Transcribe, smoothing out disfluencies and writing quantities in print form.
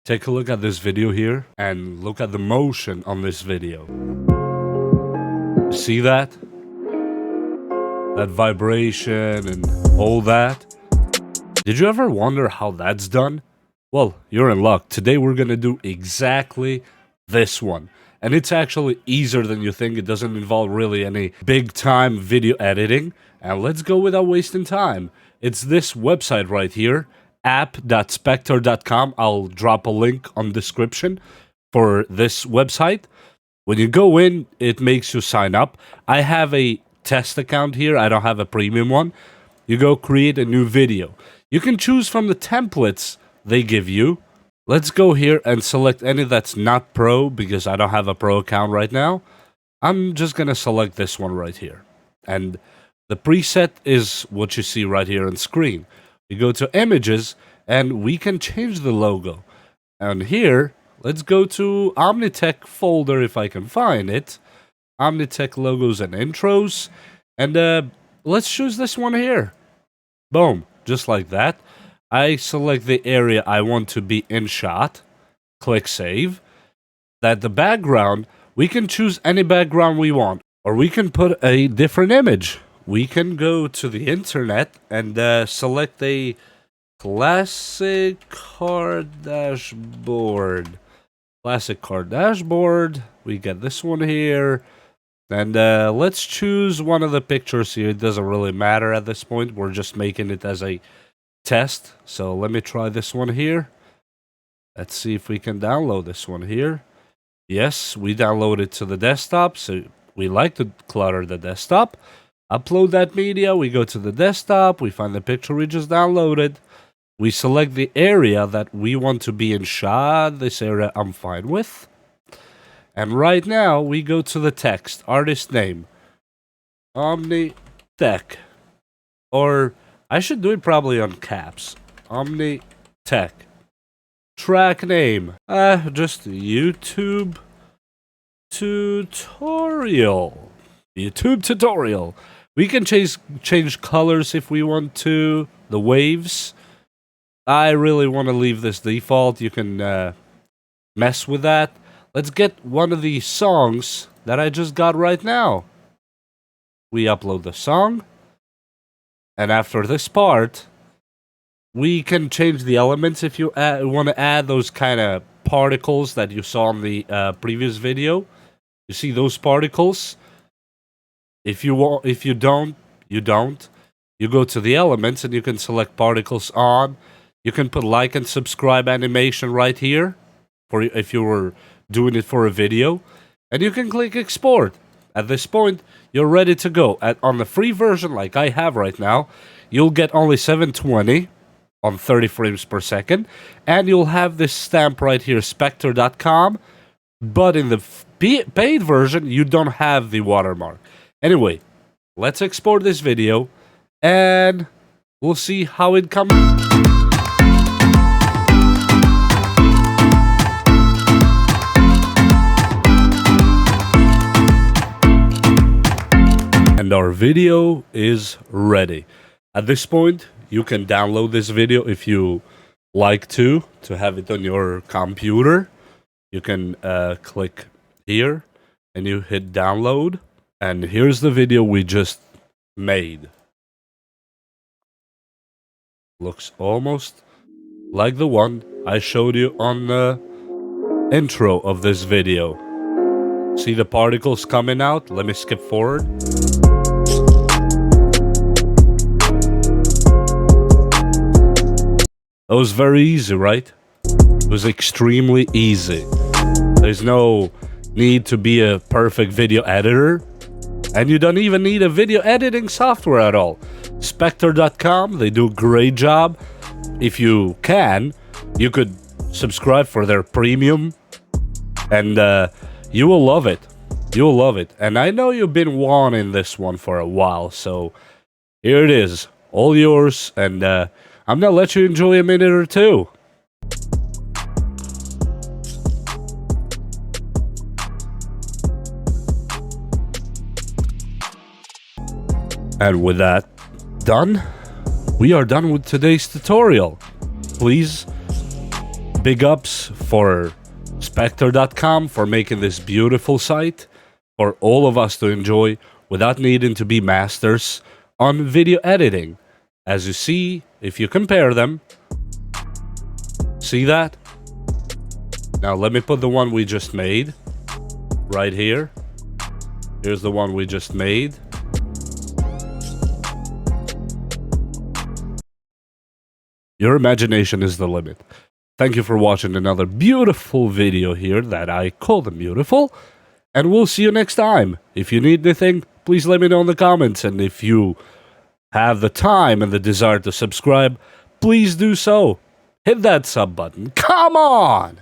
Take a look at this video here and look at the motion on this video. See that? That vibration and all that. Did you ever wonder how that's done? Well, you're in luck. Today we're gonna do exactly this one. And it's actually easier than you think. It doesn't involve really any big time video editing. And let's go without wasting time. It's this website right here, app.spector.com. I'll drop a link on the description for this website. When you go in, it makes you sign up. I have a test account here. I don't have a premium one. You go create a new video. You can choose from the templates they give you. Let's go here and select any that's not pro because I don't have a pro account right now. I'm just gonna select this one right here. And the preset is what you see right here on screen. You go to images and we can change the logo. And here, let's go to Omnitech folder if I can find it. Omnitech logos and intros. And let's choose this one here. Boom, just like that. I select the area I want to be in shot. Click save. That the background, we can choose any background we want. Or we can put a different image. We can go to the internet and select a classic car dashboard. Classic car dashboard. We get this one here. And let's choose one of the pictures here. It doesn't really matter at this point. We're just making it as a test. So let me try this one here. Let's see if we can download this one here. Yes, we download it to the desktop. So we like to clutter the desktop. Upload that media. We go to the desktop. We find the picture we just downloaded. We select the area that we want to be in shot. This area I'm fine with. And right now, we go to the text. Artist name. Omnitech. Or I should do it probably on caps. Omnitech. Track name. Just YouTube tutorial. YouTube tutorial. We can change colors if we want to. The waves. I really want to leave this default. You can mess with that. Let's get one of the songs that I just got right now. We upload the song. And after this part, we can change the elements if you want to add those kind of particles that you saw in the previous video. You see those particles? If you want, if you don't, you don't. You go to the elements and you can select particles on. You can put like and subscribe animation right here for if you were doing it for a video, and you can click export. At this point, you're ready to go. On the free version, like I have right now, you'll get only 720 on 30 frames per second, and you'll have this stamp right here, spector.com, but in the paid version, you don't have the watermark. Anyway, let's export this video, and we'll see how it comes. And our video is ready. At this point, you can download this video if you like to have it on your computer. You can click here and you hit download. And here's the video we just made. Looks almost like the one I showed you on the intro of this video. See the particles coming out? Let me skip forward. That was very easy, right? It was extremely easy. There's no need to be a perfect video editor. And you don't even need a video editing software at all. Spector.com, they do a great job. If you can, you could subscribe for their premium. And you will love it. You will love it. And I know you've been wanting this one for a while. So here it is. All yours. And I'm going to let you enjoy a minute or two. And with that done, we are done with today's tutorial. Please big ups for Spectre.com for making this beautiful site for all of us to enjoy without needing to be masters on video editing. As you see, if you compare them, see that? Now let me put the one we just made right here. Here's the one we just made. Your imagination is the limit. Thank you for watching another beautiful video here that I call them beautiful. And we'll see you next time. If you need anything, please let me know in the comments. And if you have the time and the desire to subscribe, please do so. Hit that sub button. Come on!